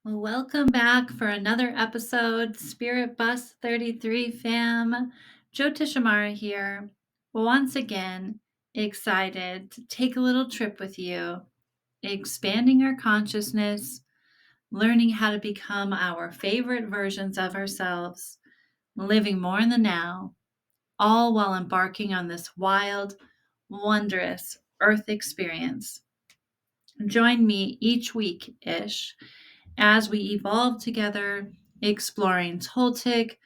Well, welcome back for another episode, Spirit Bus 33 fam. Jyotishamara here. Once again, excited to take a little trip with you, expanding our consciousness, learning how to become our favorite versions of ourselves, living more in the now, all while embarking on this wild, wondrous earth experience. Join me each week-ish as we evolve together, exploring Toltec,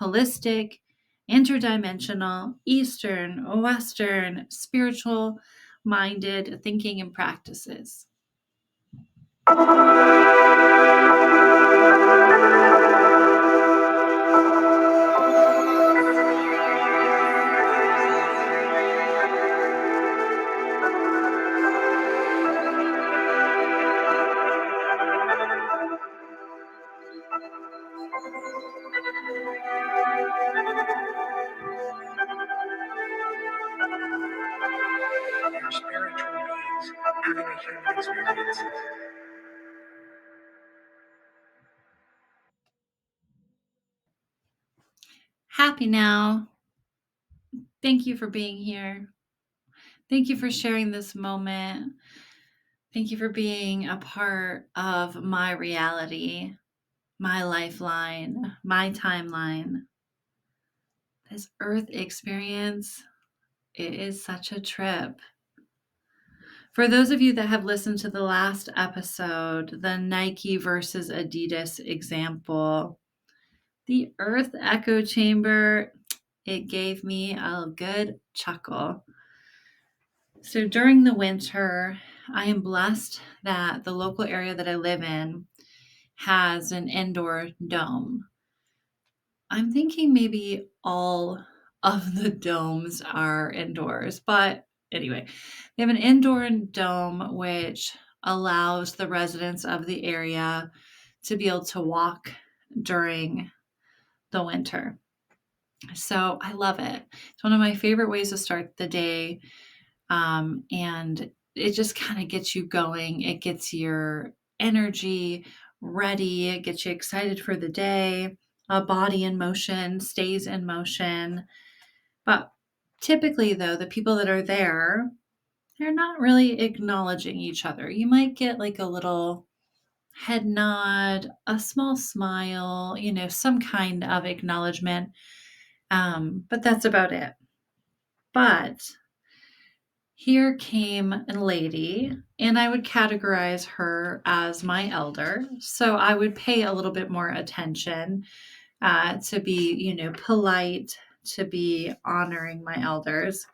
holistic, interdimensional, Eastern, Western, spiritual minded thinking and practices. They're spiritual beings having a human experience. Happy now. Thank you for being here. Thank you for sharing this moment. Thank you for being a part of my reality, my lifeline, my timeline. This earth experience, it is such a trip. For those of you that have listened to the last episode, the Nike versus Adidas example, the earth echo chamber, it gave me a good chuckle. So during the winter, I am blessed that the local area that I live in has an indoor dome. I'm thinking maybe all of the domes are indoors, but anyway, they have an indoor dome which allows the residents of the area to be able to walk during the winter. So I love it. It's one of my favorite ways to start the day. And it just kind of gets you going. It gets your energy ready. It gets you excited for the day. A body in motion stays in motion. But typically, though, the people that are there, they're not really acknowledging each other. You might get like a little head nod, a small smile, some kind of acknowledgement. But that's about it. But here came a lady, and I would categorize her as my elder. So I would pay a little bit more attention to be, polite, to be honoring my elders.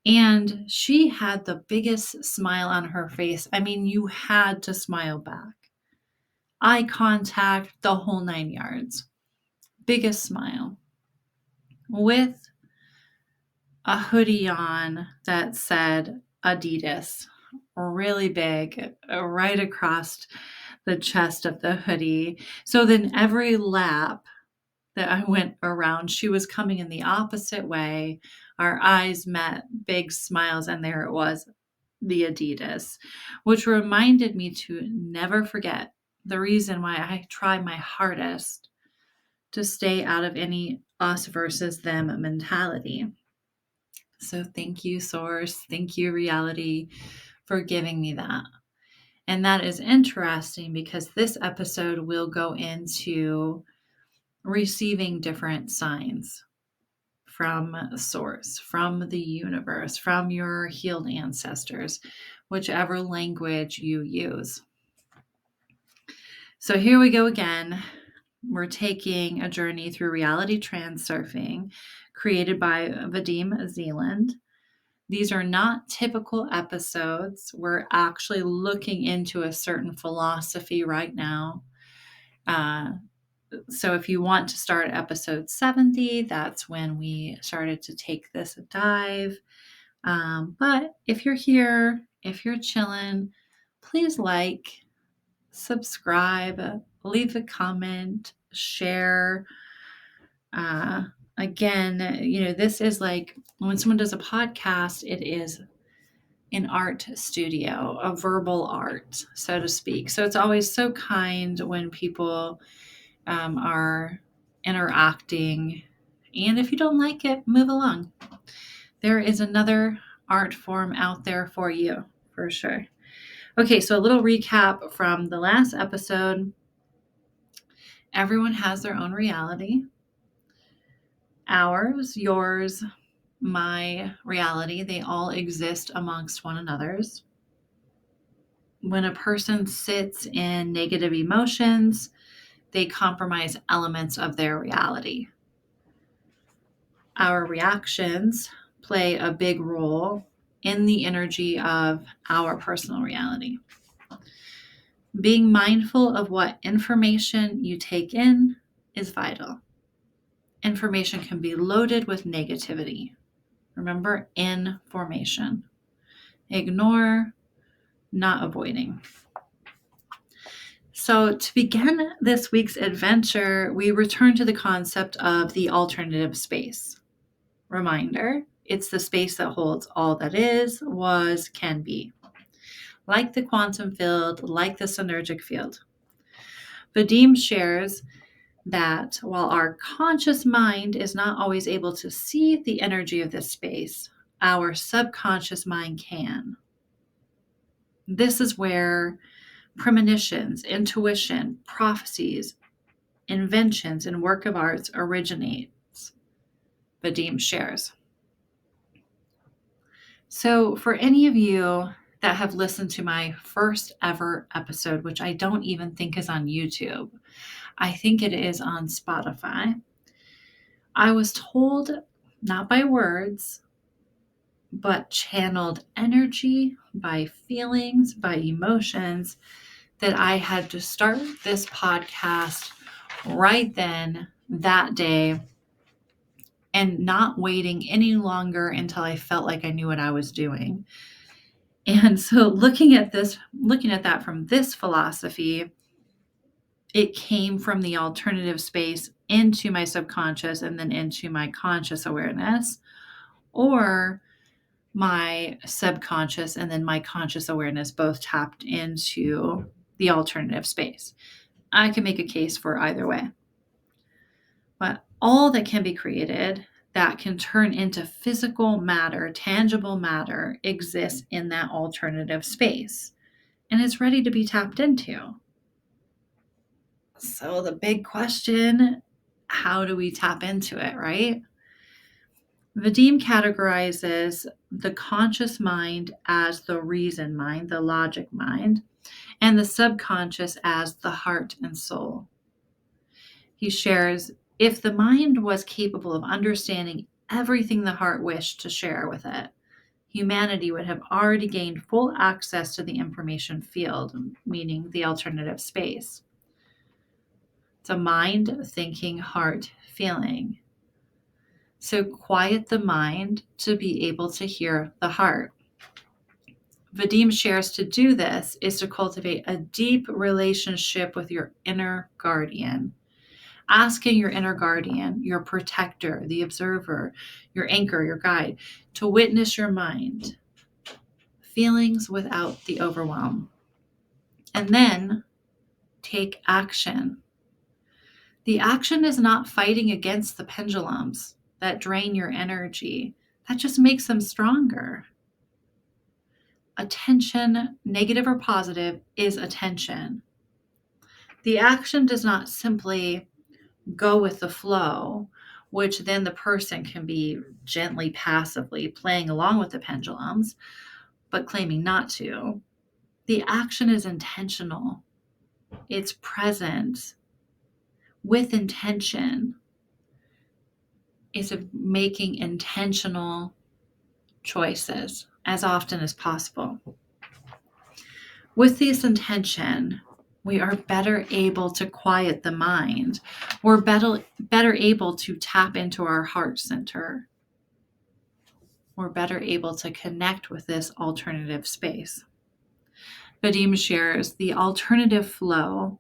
And she had the biggest smile on her face. I mean, you had to smile back. Eye contact, the whole 9 yards. Biggest smile. With a hoodie on that said Adidas, really big, right across the chest of the hoodie. So then every lap that I went around, she was coming in the opposite way. Our eyes met, big smiles, and there it was, the Adidas, which reminded me to never forget the reason why I try my hardest to stay out of any us versus them mentality. So thank you, Source. Thank you, Reality, for giving me that. And that is interesting because this episode will go into receiving different signs from Source, from the universe, from your healed ancestors, whichever language you use. So here we go again. We're taking a journey through reality transurfing created by Vadim Zealand. These are not typical episodes. We're actually looking into a certain philosophy right now. So if you want to start episode 70, that's when we started to take this dive. But if you're here, if you're chilling, please like, subscribe, leave a comment, share. Again, this is like when someone does a podcast, it is an art studio, a verbal art, so to speak. So it's always so kind when people are interacting. And if you don't like it, move along. There is another art form out there for you, for sure. Okay, so a little recap from the last episode. Everyone has their own reality. Ours, yours, my reality, they all exist amongst one another's. When a person sits in negative emotions, they compromise elements of their reality. Our reactions play a big role in the energy of our personal reality. Being mindful of what information you take in is vital. Information can be loaded with negativity. Remember, information. Ignore, not avoiding. So, to begin this week's adventure, we return to the concept of the alternative space. Reminder, it's the space that holds all that is, was, can be. Like the quantum field, like the synergic field. Vadim shares that while our conscious mind is not always able to see the energy of this space, our subconscious mind can. This is where premonitions, intuition, prophecies, inventions, and work of arts originates, Vadim shares. So for any of you that have listened to my first ever episode, which I don't even think is on YouTube, I think it is on Spotify, I was told, not by words, but channeled energy, by feelings, by emotions, that I had to start this podcast right then, that day, and not waiting any longer until I felt like I knew what I was doing. And so looking at that from this philosophy, it came from the alternative space into my subconscious and then into my conscious awareness, or my subconscious and then my conscious awareness both tapped into the alternative space. I can make a case for either way. But all that can be created that can turn into physical matter, tangible matter, exists in that alternative space. And it's ready to be tapped into. So the big question, how do we tap into it, right? Vadim categorizes the conscious mind as the reason mind, the logic mind, and the subconscious as the heart and soul. He shares, if the mind was capable of understanding everything the heart wished to share with it, humanity would have already gained full access to the information field, meaning the alternative space. It's a mind, thinking, heart, feeling. So quiet the mind to be able to hear the heart. Vadim shares to do this is to cultivate a deep relationship with your inner guardian. Asking your inner guardian, your protector, the observer, your anchor, your guide, to witness your mind, feelings without the overwhelm. And then take action. The action is not fighting against the pendulums that drain your energy. That just makes them stronger. Attention, negative or positive, is attention. The action does not simply go with the flow, which then the person can be gently, passively playing along with the pendulums, but claiming not to. The action is intentional. It's present with intention. It's making intentional choices as often as possible. With this intention, we are better able to quiet the mind. We're better able to tap into our heart center. We're better able to connect with this alternative space. Vadim shares the alternative flow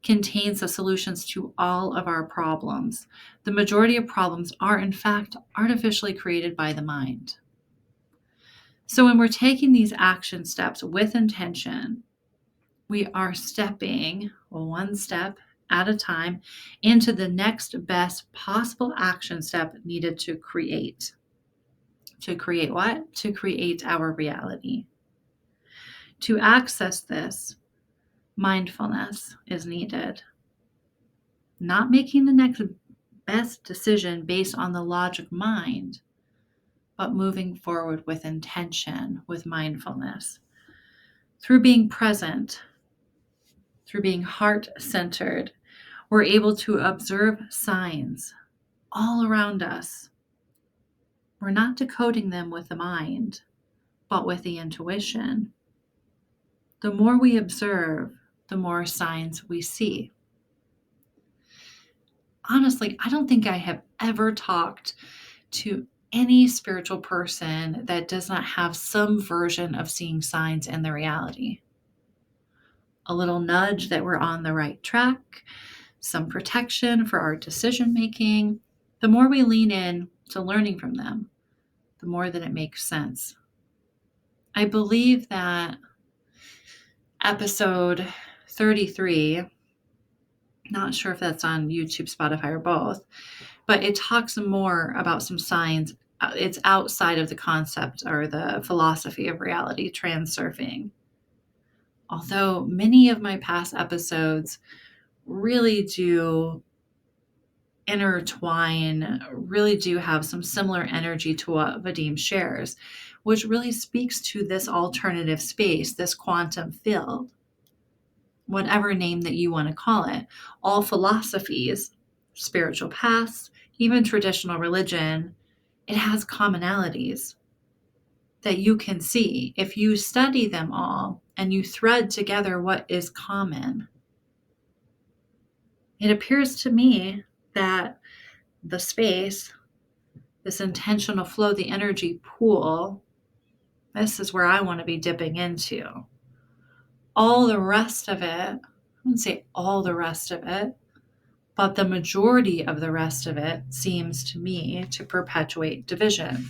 contains the solutions to all of our problems. The majority of problems are, in fact, artificially created by the mind. So when we're taking these action steps with intention, we are stepping one step at a time into the next best possible action step needed to create. To create what? To create our reality. To access this, mindfulness is needed. Not making the next best decision based on the logic mind, but moving forward with intention, with mindfulness. Through being present, through being heart-centered, we're able to observe signs all around us. We're not decoding them with the mind, but with the intuition. The more we observe, the more signs we see. Honestly, I don't think I have ever talked to any spiritual person that does not have some version of seeing signs in the reality. A little nudge that we're on the right track, some protection for our decision making. The more we lean in to learning from them, the more that it makes sense. I believe that episode 33, not sure if that's on YouTube, Spotify, or both, but it talks more about some signs. It's outside of the concept or the philosophy of reality, transurfing. Although many of my past episodes really do intertwine, really do have some similar energy to what Vadim shares, which really speaks to this alternative space, this quantum field, whatever name that you want to call it. All philosophies, spiritual paths, even traditional religion, it has commonalities that you can see if you study them all and you thread together what is common. It appears to me that the space, this intentional flow, the energy pool, this is where I want to be dipping into. All the rest of it, I wouldn't say all the rest of it, but the majority of the rest of it seems to me to perpetuate division.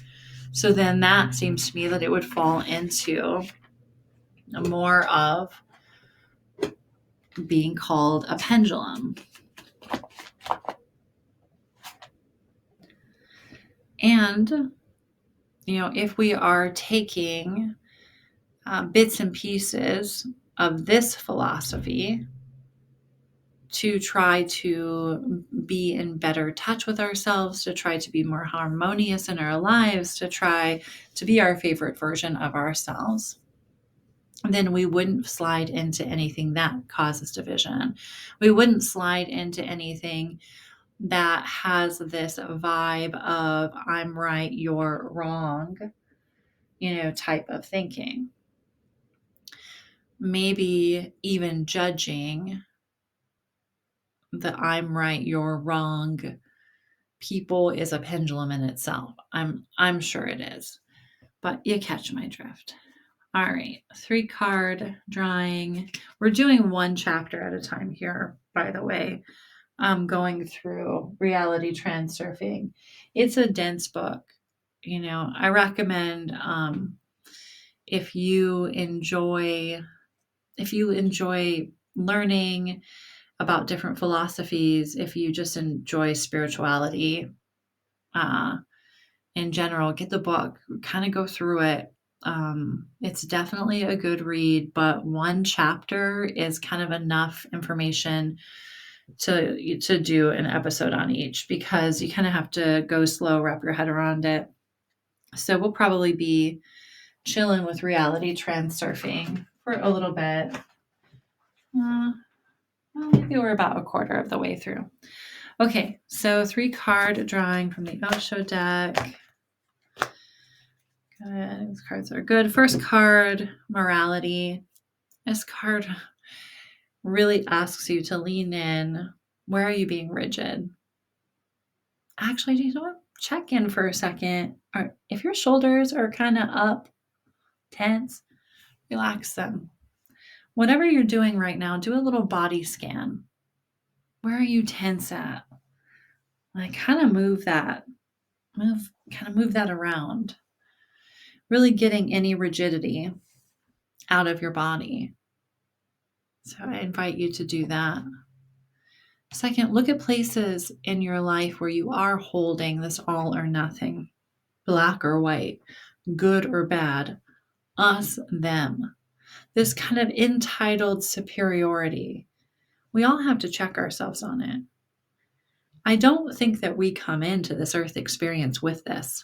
So then that seems to me that it would fall into more of being called a pendulum. And, if we are taking bits and pieces of this philosophy to try to be in better touch with ourselves, to try to be more harmonious in our lives, to try to be our favorite version of ourselves, then we wouldn't slide into anything that causes division. We wouldn't slide into anything that has this vibe of I'm right, you're wrong, type of thinking. Maybe even judging the I'm right, you're wrong people is a pendulum in itself. I'm sure it is. But you catch my drift. All right, 3-card drawing. We're doing one chapter at a time here, by the way. I'm going through Reality Transurfing. It's a dense book. I recommend if you enjoy learning about different philosophies, if you just enjoy spirituality in general, get the book, kind of go through it. It's definitely a good read, but one chapter is kind of enough information to do an episode on each, because you kind of have to go slow, wrap your head around it. So we'll probably be chilling with Reality Transurfing for a little bit. Well, maybe we're about a quarter of the way through. Okay, so 3-card drawing from the Osho deck. Good. These cards are good. First card, morality. This card really asks you to lean in. Where are you being rigid? Actually, do you know what? Check in for a second. Or if your shoulders are kind of up, tense, relax them. Whatever you're doing right now, do a little body scan. Where are you tense at? Like, kind of move that around. really getting any rigidity out of your body. So I invite you to do that. Second, look at places in your life where you are holding this all or nothing, black or white, good or bad, us, them, this kind of entitled superiority. We all have to check ourselves on it. I don't think that we come into this earth experience with this.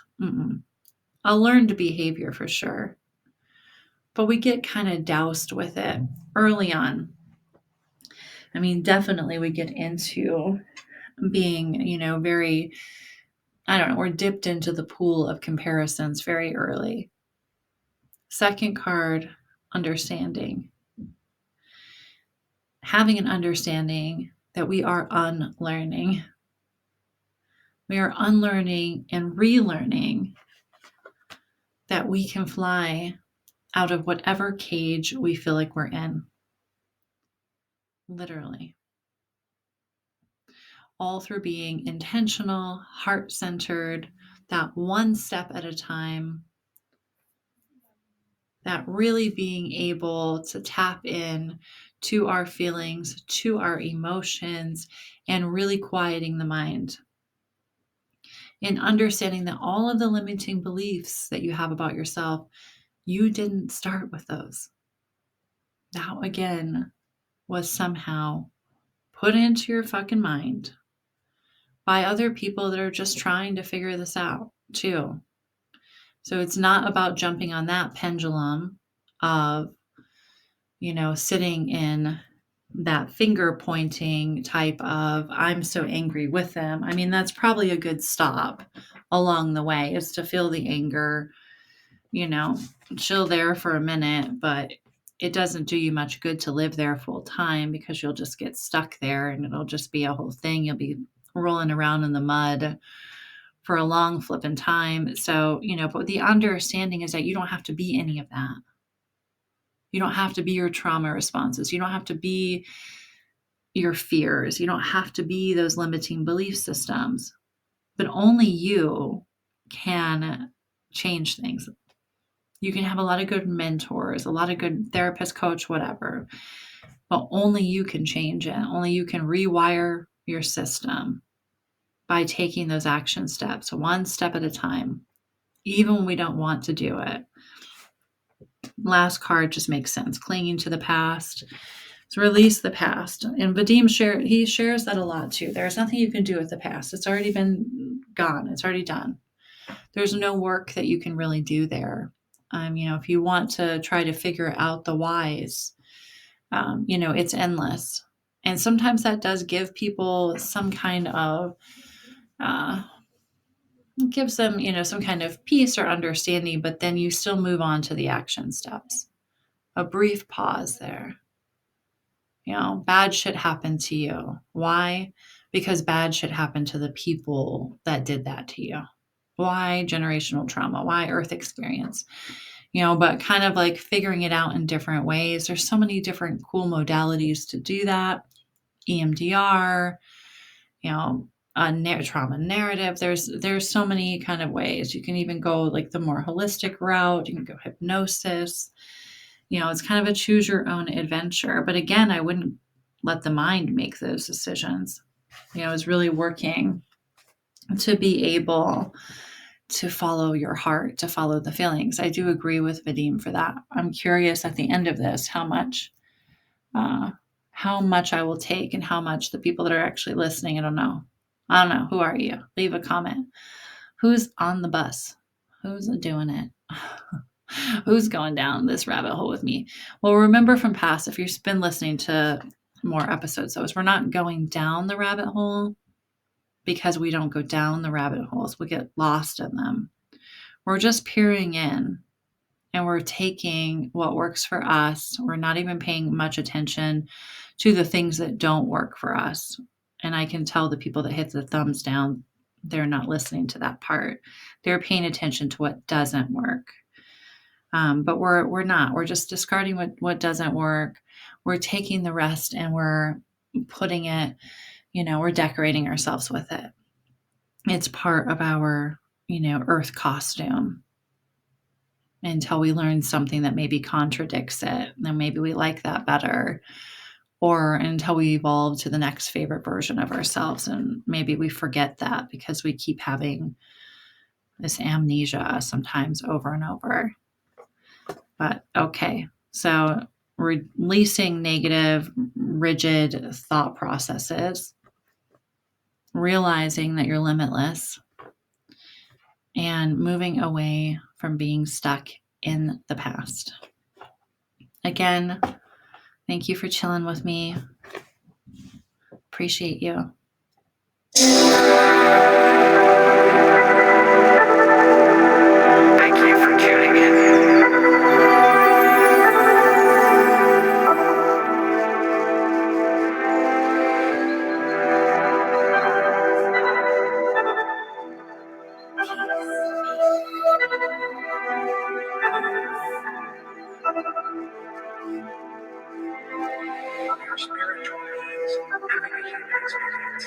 A learned behavior for sure. But we get kind of doused with it early on. I mean, definitely we get into being, very, I don't know, we're dipped into the pool of comparisons very early. Second card, understanding. Having an understanding that we are unlearning. We are unlearning and relearning that we can fly out of whatever cage we feel like we're in. Literally. All through being intentional, heart-centered, that one step at a time, that really being able to tap in to our feelings, to our emotions, and really quieting the mind. And understanding that all of the limiting beliefs that you have about yourself, you didn't start with those. That, again, was somehow put into your fucking mind by other people that are just trying to figure this out too. So it's not about jumping on that pendulum of, sitting in that finger pointing type of, I'm so angry with them. I mean, that's probably a good stop along the way, is to feel the anger, chill there for a minute, but it doesn't do you much good to live there full time, because you'll just get stuck there and it'll just be a whole thing. You'll be rolling around in the mud for a long flipping time. So, but the understanding is that you don't have to be any of that. You don't have to be your trauma responses. You don't have to be your fears. You don't have to be those limiting belief systems. But only you can change things. You can have a lot of good mentors, a lot of good therapist, coach, whatever. But only you can change it. Only you can rewire your system by taking those action steps, one step at a time, even when we don't want to do it. Last card just makes sense. Clinging to the past. So release the past. And Vadim shares that a lot too. There's nothing you can do with the past. It's already been gone. It's already done. There's no work that you can really do there. If you want to try to figure out the whys, it's endless. And sometimes that does give people some kind of, gives them, some kind of peace or understanding, but then you still move on to the action steps. A brief pause there. Bad shit happened to you. Why? Because bad shit happened to the people that did that to you. Why generational trauma? Why earth experience? But kind of like figuring it out in different ways. There's so many different cool modalities to do that. EMDR, a trauma narrative. There's so many kind of ways. You can even go like the more holistic route. You can go hypnosis. It's kind of a choose your own adventure. But again, I wouldn't let the mind make those decisions. It's really working to be able to follow your heart, to follow the feelings. I do agree with Vadim for that. I'm curious at the end of this how much I will take and how much the people that are actually listening. I don't know. Who are you? Leave a comment. Who's on the bus? Who's doing it? Who's going down this rabbit hole with me? Well, remember from past, if you've been listening to more episodes, so we're not going down the rabbit hole because we don't go down the rabbit holes. We get lost in them. We're just peering in and we're taking what works for us. We're not even paying much attention to the things that don't work for us. And I can tell the people that hit the thumbs down, they're not listening to that part. They're paying attention to what doesn't work. But we're not. We're just discarding what doesn't work. We're taking the rest and we're putting it, we're decorating ourselves with it. It's part of our, earth costume. until we learn something that maybe contradicts it. Then maybe we like that better, or until we evolve to the next favorite version of ourselves. And maybe we forget that because we keep having this amnesia sometimes over and over. But okay, so releasing negative, rigid thought processes, realizing that you're limitless, and moving away from being stuck in the past. Again, thank you for chilling with me. Appreciate you. Thank you for tuning in. Your spiritual beings having a human experience.